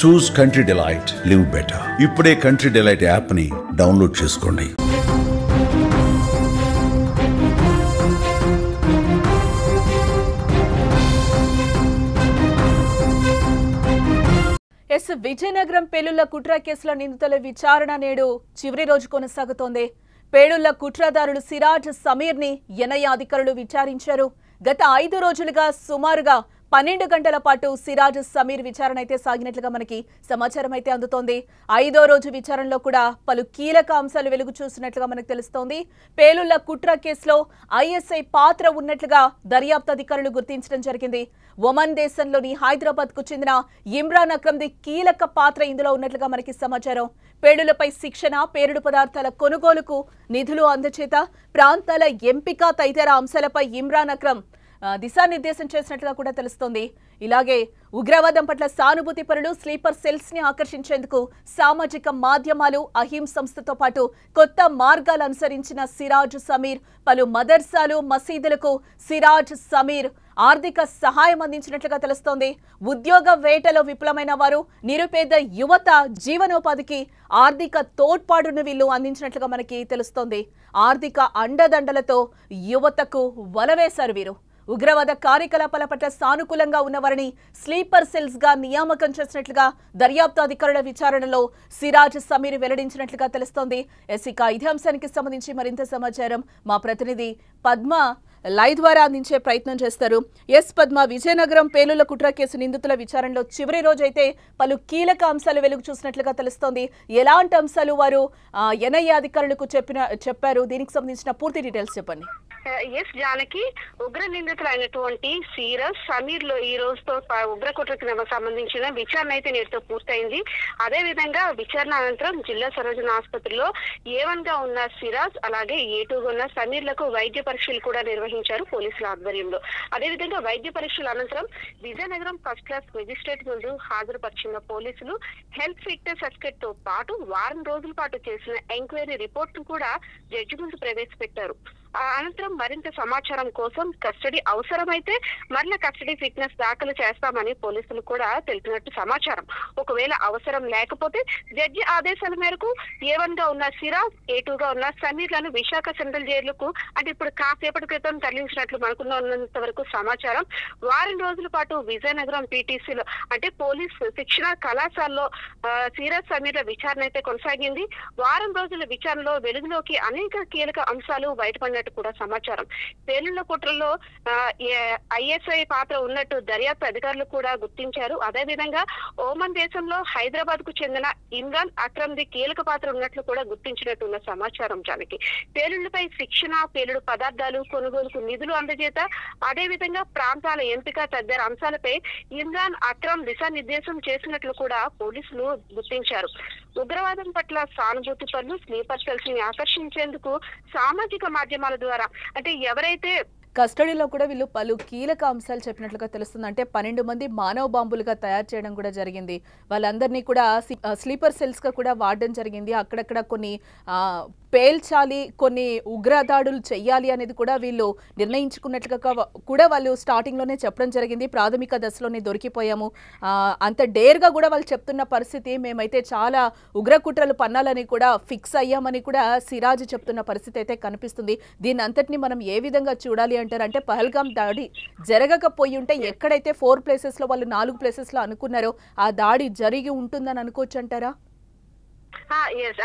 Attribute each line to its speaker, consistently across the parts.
Speaker 1: చూస్ country delight, live better. ఇప్పుడే country delight app ని download చేసుకోండి.
Speaker 2: విజయనగరం పేలుళ్ల కుట్ర కేసుల నిందితుల విచారణ నేడు చివరి రోజు కొనసాగుతోంది. పేలుళ్ల కుట్రదారులు సిరాజ్, సమీర్ ని ఎన్ఐఏ అధికారులు విచారించారు. గత 5 రోజులుగా సుమారుగా 12 గంటల పాటు సిరాజ్, సమీర్ విచారణ అయితే సాగినట్లుగా మనకి సమాచారం అయితే అందుతోంది. 5వ రోజు విచారణలో కూడా పలు కీలక అంశాలు వెలుగు చూసినట్లుగా మనకు తెలుస్తోంది. పేలుళ్ల కుట్ర కేసులో ఐఎస్ఐ పాత్ర ఉన్నట్లుగా దర్యాప్తు అధికారులు గుర్తించడం జరిగింది. ఒమన్ దేశంలోని హైదరాబాద్ కు చెందిన ఇమ్రాన్ అక్రమ్ది కీలక పాత్ర ఇందులో ఉన్నట్లుగా మనకి సమాచారం. పేలులపై శిక్షణ, పేలుడు పదార్థాల కొనుగోలుకు నిధులు అందచేత, ప్రాంతాల ఎంపిక తదితర అంశాలపై ఇమ్రాన్ అక్రమ్ దిశానిర్దేశం చేసినట్లుగా కూడా తెలుస్తోంది. ఇలాగే ఉగ్రవాదం పట్ల సానుభూతి పరులు స్లీపర్ సెల్స్ ని ఆకర్షించేందుకు సామాజిక మాధ్యమాలు, అహిం సంస్థతో పాటు కొత్త మార్గాలు అనుసరించిన సిరాజ్, సమీర్ పలు మదర్సాలు, మసీదులకు సిరాజ్, సమీర్ ఆర్థిక సహాయం అందించినట్లుగా తెలుస్తోంది. ఉద్యోగ వేటలో విఫలమైన వారు, నిరుపేద యువత జీవనోపాధికి ఆర్థిక తోడ్పాటును వీళ్ళు అందించినట్లుగా మనకి తెలుస్తోంది. ఆర్థిక అండదండలతో యువతకు వలవేశారు వీరు. ఉగ్రవాద కార్యకలాపాల పట్ల సానుకూలంగా ఉన్నవారిని స్లీపర్ సెల్స్ గా నియామకం చేసినట్లుగా దర్యాప్తు అధికారుల విచారణలో సిరాజ్, సమీర్ వెల్లడించినట్లుగా తెలుస్తోంది. ఇక ఇదే అంశానికి సంబంధించి మరింత సమాచారం మా ప్రతినిధి పద్మ లైవ్ ద్వారా అందించే ప్రయత్నం చేస్తారు. పద్మ, విజయనగరం పేలుళ్ల కుట్ర కేసు నిందితుల విచారణలో చివరి రోజైతే పలు కీలక అంశాలు వెలుగు చూసినట్లుగా తెలుస్తోంది. ఎలాంటి అంశాలు వారు ఎన్ఐఏ అధికారులకు చెప్పారు? దీనికి సంబంధించిన పూర్తి డీటెయిల్స్ చెప్పండి.
Speaker 3: జానకి, ఉగ్ర నిందితులు అయినటువంటి సిరాజ్, సమీర్ లో ఈ రోజుతో ఉగ్ర కుట్రకు సంబంధించిన విచారణ అయితే నేటితో పూర్తయింది. అదే విధంగా విచారణ అనంతరం జిల్లా సర్వజన ఆసుపత్రిలో A1 గా ఉన్న సిరాజ్, అలాగే A2 గా ఉన్న సమీర్లకు వైద్య పరీక్షలు కూడా నిర్వహించారు పోలీసుల ఆధ్వర్యంలో. అదేవిధంగా వైద్య పరీక్షల అనంతరం విజయనగరం ఫస్ట్ క్లాస్ మెజిస్ట్రేట్ ముందు హాజరుపరిచిన పోలీసులు హెల్త్ ఫిట్నెస్ సర్టిఫికేట్ తో పాటు వారం రోజుల పాటు చేసిన ఎంక్వైరీ రిపోర్ట్ ను కూడా జడ్జి ముందు ప్రవేశపెట్టారు. అనంతరం మరింత సమాచారం కోసం కస్టడీ అవసరమైతే మరల కస్టడీ ఫిట్నెస్ దాఖలు చేస్తామని పోలీసులు కూడా తెలిపినట్టు సమాచారం. ఒకవేళ అవసరం లేకపోతే జడ్జి ఆదేశాల మేరకు A1 గా ఉన్న సిరాజ్, A2 గా ఉన్న సమీర్లను విశాఖ సెంట్రల్ జైలుకు అంటే ఇప్పుడు కాసేపటి క్రితం తరలించినట్లు మనకున్నంత వరకు సమాచారం. వారం రోజుల పాటు విజయనగరం PTCలో అంటే పోలీస్ శిక్షణ కళాశాలలో సిరాజ్, సమీర్ల విచారణ అయితే కొనసాగింది. వారం రోజుల విచారణలో వెలుగులోకి అనేక కీలక అంశాలు బయటపడినట్టు కూడా సమాచారం. పేలుళ్ల కుట్రల్లో ఐఎస్ఐ పాత్ర ఉన్నట్టు దర్యాప్తు అధికారులు కూడా గుర్తించారు. అదేవిధంగా ఒమన్ దేశంలో హైదరాబాద్ కు చెందిన ఇమ్రాన్ అక్రమ్ది కీలక పాత్ర ఉన్నట్లు కూడా గుర్తించినట్టు ఉన్న సమాచారం. జానకి, పేలుళ్లపై శిక్షణ, పేలుడు పదార్థాలు కొనుగోలుకు నిధులు అందజేత, అదేవిధంగా ప్రాంతాల ఎంపిక తదితర అంశాలపై ఇమ్రాన్ అక్రమ్ దిశానిర్దేశం చేసినట్లు కూడా పోలీసులు గుర్తించారు. ఉగ్రవాదం పట్ల సానుభూతి పరులు స్లీపర్ సెల్స్ ని ఆకర్షించేందుకు సామాజిక మాధ్యమాల ద్వారా అంటే ఎవరైతే
Speaker 2: కస్టడీలో కూడా వీళ్ళు పలు కీలక అంశాలు చెప్పినట్లుగా తెలుస్తుంది. అంటే 12 మంది మానవ బాంబులుగా తయారు చేయడం కూడా జరిగింది. వాళ్ళందరినీ కూడా స్లీపర్ సెల్స్ గా కూడా వాడడం జరిగింది. అక్కడక్కడ కొన్ని పేల్చాలి, కొన్ని ఉగ్రదాడులు చెయ్యాలి అనేది కూడా వీళ్ళు నిర్ణయించుకున్నట్లుగా కూడా వాళ్ళు స్టార్టింగ్ లోనే చెప్పడం జరిగింది. ప్రాథమిక దశలోనే దొరికిపోయాము, అంత డేర్గా కూడా వాళ్ళు చెప్తున్న పరిస్థితి. మేమైతే చాలా ఉగ్రకుట్రలు పన్నాలని కూడా ఫిక్స్ అయ్యామని కూడా సిరాజ్ చెప్తున్న పరిస్థితి అయితే కనిపిస్తుంది. దీని అంతటిని మనం ఏ విధంగా చూడాలి అంటారు? అంటే పహల్గాం దాడి జరగకపోయి ఉంటే ఎక్కడైతే 4 ప్లేసెస్ లో వాళ్ళు 4 ప్లేసెస్ లో అనుకున్నారో ఆ దాడి జరిగి ఉంటుందని అనుకోవచ్చు అంటారా?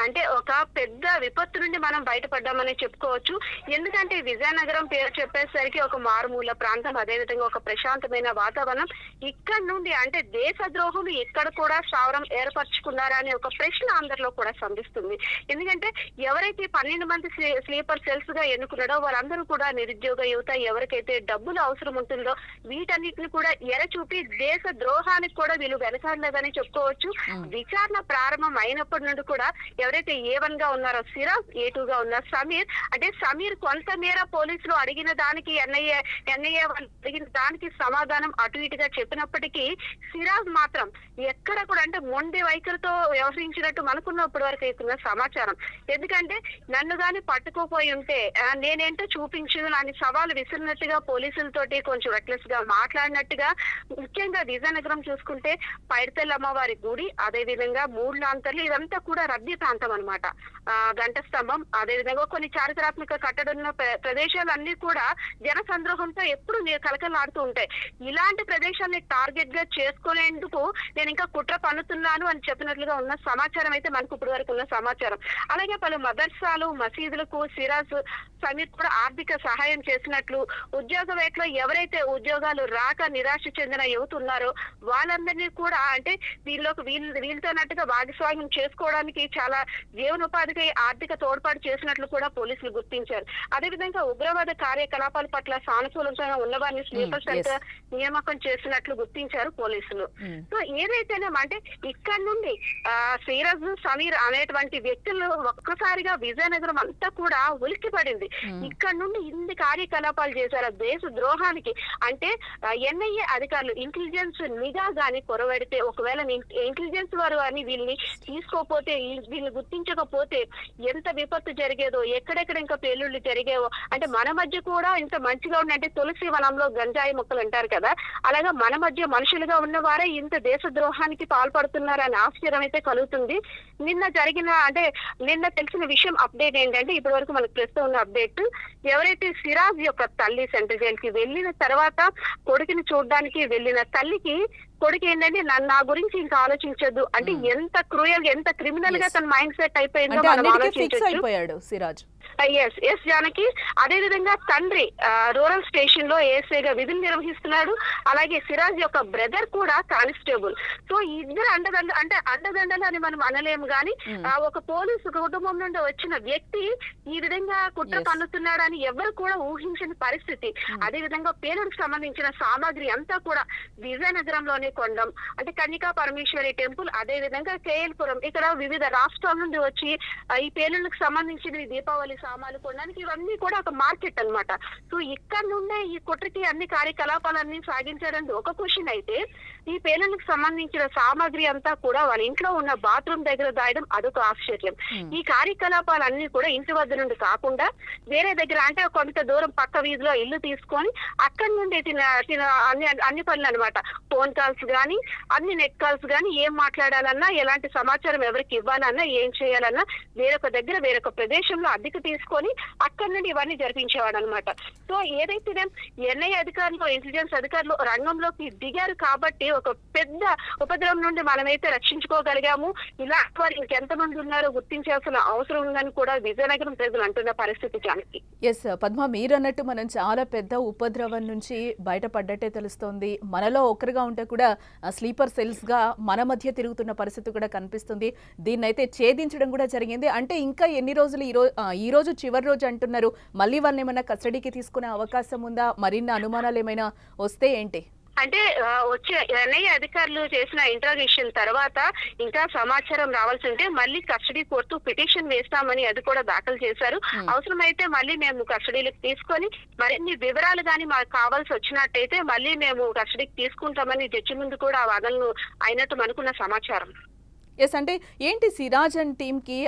Speaker 3: అంటే ఒక పెద్ద విపత్తు నుండి మనం బయటపడ్డామని చెప్పుకోవచ్చు. ఎందుకంటే విజయనగరం పేరు చెప్పేసరికి ఒక మారుమూల ప్రాంతం, అదేవిధంగా ఒక ప్రశాంతమైన వాతావరణం. ఇక్కడ నుండి అంటే దేశద్రోహులు ఎక్కడ కూడా స్థావరం ఏర్పరచుకున్నారా అనే ఒక ప్రశ్న అందరిలో కూడా సంధిస్తుంది. ఎందుకంటే ఎవరైతే 12 మంది స్లీపర్ సెల్స్ గా ఎన్నుకున్నాడో వాళ్ళందరూ కూడా నిరుద్యోగ యువత, ఎవరికైతే డబ్బులు అవసరం ఉంటుందో వీటన్నిటిని కూడా ఎరచూపి దేశ ద్రోహానికి కూడా వీళ్ళు వెనకాడలేదని చెప్పుకోవచ్చు. విచారణ ప్రారంభం అయినప్పటి నుండి కూడా ఎవరైతే A1 గా ఉన్నారో సిరాజ్, A2 గా ఉన్నారు సమీర్. అంటే సమీర్ కొంతమేర పోలీసులు అడిగిన దానికి NIA వాళ్ళు అడిగిన దానికి సమాధానం అటు ఇటుగా చెప్పినప్పటికీ సిరాజ్ మాత్రం ఎక్కడ కూడా అంటే మొండి వైఖరితో వ్యవహరించినట్టు మనకున్నప్పటి వరకు అవుతున్న సమాచారం. ఎందుకంటే నన్ను గాని పట్టుకోపోయి ఉంటే నేనేంటో చూపించు అని సవాలు విసిరినట్టుగా పోలీసులతోటి కొంచెం రెక్లెస్ గా మాట్లాడినట్టుగా. ముఖ్యంగా విజయనగరం చూసుకుంటే పైడితల్లి అమ్మవారి గుడి, అదే విధంగా మూడు లాంతర్లు, ఇదంతా కూడా రద్దీ ప్రాంతం అనమాట. గంట స్తంభం, అదే విధంగా కొన్ని చారిత్రాత్మక కట్టడున్న ప్రదేశాలన్నీ కూడా జన సంద్రోహంతో ఎప్పుడు కలకలాడుతూ ఉంటాయి. ఇలాంటి ప్రదేశాన్ని టార్గెట్ గా చేసుకునేందుకు నేను ఇంకా కుట్ర పన్నుతున్నాను అని చెప్పినట్లుగా ఉన్న సమాచారం అయితే మనకు ఇప్పటి వరకు ఉన్న సమాచారం. అలాగే పలు మదర్సాలు, మసీదులకు సిరాజ్, సమీర్ కూడా ఆర్థిక సహాయం చేసినట్లు, ఉద్యోగ వేటలో ఎవరైతే ఉద్యోగాలు రాక నిరాశ చెందిన యువత ఉన్నారో వాళ్ళందరినీ కూడా అంటే వీళ్ళతోనట్టుగా భాగస్వామ్యం చేసుకోవడానికి చాలా జీవనోపాధికి ఆర్థిక తోడ్పాటు చేసినట్లు కూడా పోలీసులు గుర్తించారు. అదేవిధంగా ఉగ్రవాద కార్యకలాపాల పట్ల సానుకూలంగా ఉన్న వారిని స్లీపర్ సెల్ గా నియామకం చేసినట్లు గుర్తించారు పోలీసులు. సో ఏదైతేనే అంటే ఇక్కడ నుండి సిరాజ్, సమీర్ అనేటువంటి వ్యక్తులు ఒక్కసారిగా విజయనగరం అంతా కూడా ఉలిక్కి పడింది. ఇక్కడ నుండి ఇన్ని కార్యకలాపాలు చేశారు దేశ ద్రోహానికి. అంటే NIA అధికారులు ఇంటెలిజెన్స్ నిఘా గాని కొరవడితే, ఒకవేళ ఇంటెలిజెన్స్ వారు అని వీళ్ళని తీసుకోపోతే, వీళ్ళని గుర్తించకపోతే ఎంత విపత్తు జరిగేదో, ఎక్కడెక్కడ ఇంకా పేలుళ్లు జరిగేవో. అంటే మన మధ్య కూడా ఇంత మంచిగా ఉండంటే తులసి వనంలో గంజాయి మొక్కలు అంటారు కదా, అలాగా మన మధ్య మనుషులుగా ఉన్న వారే ఇంత దేశ ద్రోహానికి పాల్పడుతున్నారని ఆశ్చర్యం అయితే కలుగుతుంది. నిన్న తెలిసిన విషయం అప్డేట్ ఏంటంటే, ఇప్పటి వరకు మనకు ప్రస్తుతం ఉన్న అప్డేట్, ఎవరైతే సిరాజ్ యొక్క తల్లి సెంట్రల్ జైల్ కి వెళ్ళిన తర్వాత కొడుకుని చూడడానికి వెళ్ళిన తల్లికి కొడుకు ఏంటంటే నా గురించి ఇంకా ఆలోచించొద్దు అంటే ఎంత క్రూయల్ గా, ఎంత క్రిమినల్ గా తన మైండ్ సెట్ అయిపోయిందో మనం ఆలోచించొచ్చు. ఎస్ జానకి. అదే విధంగా తండ్రి రూరల్ స్టేషన్ లో ఏఎస్ఐగా విధులు నిర్వహిస్తున్నాడు. అలాగే సిరాజ్ యొక్క బ్రదర్ కూడా కానిస్టేబుల్. సో ఇద్దరు అండదండలు అని మనం అనలేము గాని ఒక పోలీసు కుటుంబం నుండి వచ్చిన వ్యక్తి ఈ విధంగా కుట్ర పన్నుతున్నాడు అని ఎవరు కూడా ఊహించని పరిస్థితి. అదే విధంగా పేలుడికి సంబంధించిన సామాగ్రి అంతా కూడా విజయనగరంలోని కొండం అంటే కన్యకా పరమేశ్వరి టెంపుల్, అదే విధంగా కేఎల్పురం, ఇక్కడ వివిధ రాష్ట్రాల నుండి వచ్చి ఈ పేలుళ్లకు సంబంధించిన దీపావళి సామాన్లు కొనడానికి ఇవన్నీ కూడా ఒక మార్కెట్ అన్నమాట. సో ఇక్కడ నుండే ఈ కుట్రకి అన్ని కార్యకలాపాలన్నీ సాగించారని ఒక క్వశ్చన్ అయితే, ఈ పేలుళ్లకు సంబంధించిన సామాగ్రి అంతా కూడా వాళ్ళ ఇంట్లో ఉన్న బాత్రూమ్ దగ్గర దాయడం అదొక ఆశ్చర్యం. ఈ కార్యకలాపాలన్నీ కూడా ఇంటి వద్ద నుండి కాకుండా వేరే దగ్గర అంటే కొంత దూరం పక్క వీధిలో ఇల్లు తీసుకొని అక్కడి నుండి అన్ని పనులు అనమాట. ఫోన్ కాల్స్ గానీ, అన్ని నెట్ కాల్స్ గానీ, ఏం మాట్లాడాలన్నా, ఎలాంటి సమాచారం ఎవరికి ఇవ్వాలన్నా, ఏం చేయాలన్నా వేరొక దగ్గర వేరొక ప్రదేశంలో అద్దెకు తీసుకొని అక్కడి నుండి ఇవన్నీ జరిపించేవాడు అనమాట. సో ఏదైతే NIA అధికారులు, ఇంటెలిజెన్స్ అధికారులు రంగంలోకి దిగారు కాబట్టి ఒక పెద్ద ఉపద్రవం నుండి మనమైతే రక్షించుకోగలిగాము. ఇలాంటి వారు ఇంకెంతమంది ఉన్నారో గుర్తించాల్సిన అవసరం ఉందని కూడా విజయనగరం ప్రజలు అంటున్న పరిస్థితి జానకి.
Speaker 2: ఎస్ పద్మ, మీరు అన్నట్టు మనం చాలా పెద్ద ఉపద్రవం నుంచి బయటపడ్డట్టే తెలుస్తోంది. మనలో ఒకరుగా ఉంటే కూడా స్లీపర్ సెల్స్ గా మన మధ్య తిరుగుతున్న పరిస్థితి కూడా కనిపిస్తుంది. దీన్నైతే ఛేదించడం కూడా జరిగింది. అంటే ఇంకా ఎన్ని రోజులు, ఈ రోజు చివరి రోజు అంటున్నారు, మళ్ళీ వాళ్ళని ఏమైనా కస్టడీకి తీసుకునే అవకాశం ఉందా? మరిన్ని అనుమానాలు ఏమైనా వస్తే ఏంటి?
Speaker 3: అంటే వచ్చే NIA అధికారులు చేసిన ఇంట్రాగేషన్ తర్వాత ఇంకా సమాచారం రావాల్సి ఉంటే మళ్ళీ కస్టడీ కోర్టు పిటిషన్ వేస్తామని అది కూడా దాఖలు చేశారు. అవసరమైతే మళ్ళీ మేము కస్టడీలకు తీసుకొని మరిన్ని వివరాలు కానీ మాకు కావాల్సి వచ్చినట్టయితే మళ్ళీ మేము కస్టడీకి తీసుకుంటామని జడ్జి ముందు కూడా వాదనలు అయినట్టు మనకున్న సమాచారం.
Speaker 2: ఎస్, అంటే ఏంటి సిరాజ్ అండ్ టీమ్ కి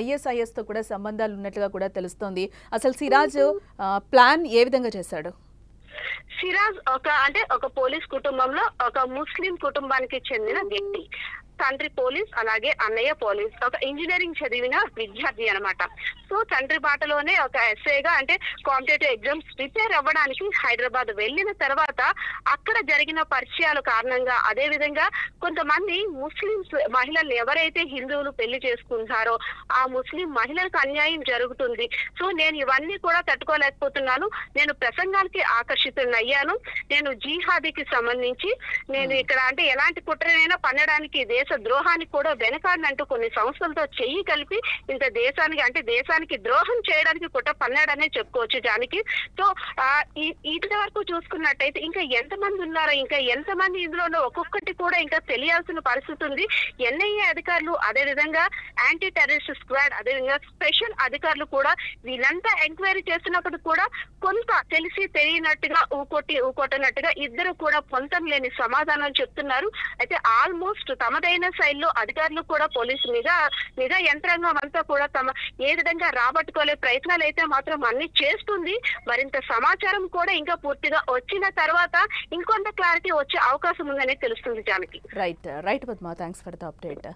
Speaker 2: ISIS తో కూడా సంబంధాలు ఉన్నట్లుగా కూడా తెలుస్తోంది. అసలు సిరాజ్ ప్లాన్ ఏ విధంగా చేశాడు?
Speaker 3: సిరాజ్ ఒక పోలీస్ కుటుంబంలో ఒక ముస్లిం కుటుంబానికి చెందిన వ్యక్తి. తండ్రి పోలీస్, అలాగే అన్నయ్య పోలీస్, ఒక ఇంజనీరింగ్ చదివిన విద్యార్థి అనమాట. సో తండ్రి బాటలోనే ఒక ఎస్ఐగా అంటే కాంపిటేటివ్ ఎగ్జామ్స్ ప్రిపేర్ అవ్వడానికి హైదరాబాద్ వెళ్ళిన తర్వాత అక్కడ జరిగిన పరిచయాల కారణంగా, అదే విధంగా కొంతమంది ముస్లింస్ మహిళలు ఎవరైతే హిందువులు పెళ్లి చేసుకుంటారో ఆ ముస్లిం మహిళలకు అన్యాయం జరుగుతుంది, సో నేను ఇవన్నీ కూడా తట్టుకోలేకపోతున్నాను, నేను ప్రసంగాలకి ఆకర్షితున్నయ్యాను, నేను జిహాదీకి సంబంధించి నేను ఇక్కడ అంటే ఎలాంటి కుట్రనైనా పన్నడానికి, దేశ ద్రోహానికి కూడా వెనకాడినంటూ కొన్ని సంస్థలతో చెయ్యి కలిపి ఇంత దేశానికి ద్రోహం చేయడానికి కుట్ర పన్నాడనే చెప్పుకోవచ్చు జానికి. సో ఇటు వరకు చూసుకున్నట్టయితే ఇంకా ఎంతమంది ఉన్నారో, ఇంకా ఎంతమంది ఇందులో ఒక్కొక్కటి కూడా ఇంకా తెలియాల్సిన పరిస్థితి ఉంది. NIA అధికారులు, అదే విధంగా యాంటీ టెర్రరిస్ట్ స్క్వాడ్ అదేవిధంగా స్పెషల్ అధికారులు కూడా వీళ్ళంతా ఎంక్వైరీ చేస్తున్నప్పుడు కూడా కొంత తెలిసి తెలియనట్టుగా ఊకొట్టనట్టుగా ఇద్దరు కూడా పొంతం లేని సమాధానాలు చెప్తున్నారు. అయితే ఆల్మోస్ట్ తమదైన శైలిలో అధికారులు కూడా పోలీసు నిఘా యంత్రాంగం అంతా కూడా తమ ఏ విధంగా రాబట్టుకోలే ప్రయత్నాలు అయితే మాత్రం అన్ని చేస్తుంది. మరింత సమాచారం కూడా ఇంకా పూర్తిగా వచ్చిన తర్వాత ఇంకొంత క్లారిటీ వచ్చే అవకాశం ఉందని తెలుస్తుంది. Janaki
Speaker 2: right Padma, thanks for the update.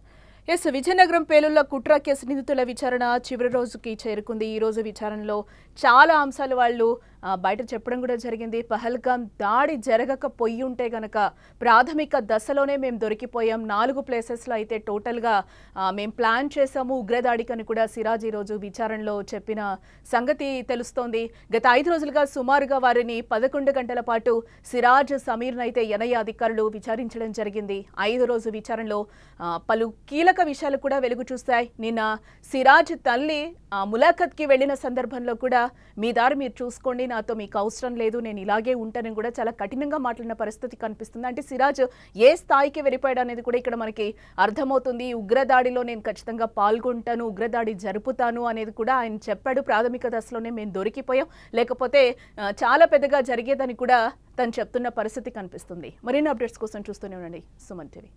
Speaker 2: Yes, Vizianagaram పేలుళ్ల కుట్ర కేసు నిందితుల విచారణ చివరి రోజుకి చేరుకుంది. ఈ రోజు విచారణలో చాలా అంశాలు వాళ్ళు బయట చెప్పడం కూడా జరిగింది. పహల్గాం దాడి జరగకపోయి ఉంటే గనక ప్రాథమిక దశలోనే మేము దొరికిపోయాం. 4 ప్లేసెస్లో అయితే టోటల్గా మేము ప్లాన్ చేసాము ఉగ్రదాడికని కూడా సిరాజ్ ఈరోజు విచారణలో చెప్పిన సంగతి తెలుస్తోంది. గత 5 రోజులుగా సుమారుగా వారిని 11 గంటల పాటు సిరాజ్ సమీర్ను అయితే ఎన్ఐఏ అధికారులు విచారించడం జరిగింది. 5 రోజు విచారణలో పలు కీలక విషయాలు కూడా వెలుగు చూస్తాయి. నిన్న సిరాజ్ తల్లి ములాఖత్కి వెళ్లిన సందర్భంలో కూడా మీ దారి మీరు చూసుకోండి, నాతో మీకు అవసరం లేదు, నేను ఇలాగే ఉంటానని కూడా చాలా కఠినంగా మాట్లాడిన పరిస్థితి కనిపిస్తుంది. అంటే సిరాజ్ ఏ స్థాయికి వెళ్ళిపోయాడు అనేది కూడా ఇక్కడ మనకి అర్థమవుతుంది. ఉగ్రదాడిలో నేను ఖచ్చితంగా పాల్గొంటాను, ఉగ్రదాడి జరుపుతాను అనేది కూడా ఆయన చెప్పాడు. ప్రాథమిక దశలోనే మేము దొరికిపోయాం, లేకపోతే చాలా పెద్దగా జరిగేదని కూడా తను చెప్తున్న పరిస్థితి కనిపిస్తుంది. మరిన్ని అప్డేట్స్ కోసం చూస్తూనే ఉండండి సుమన్ టీవీ.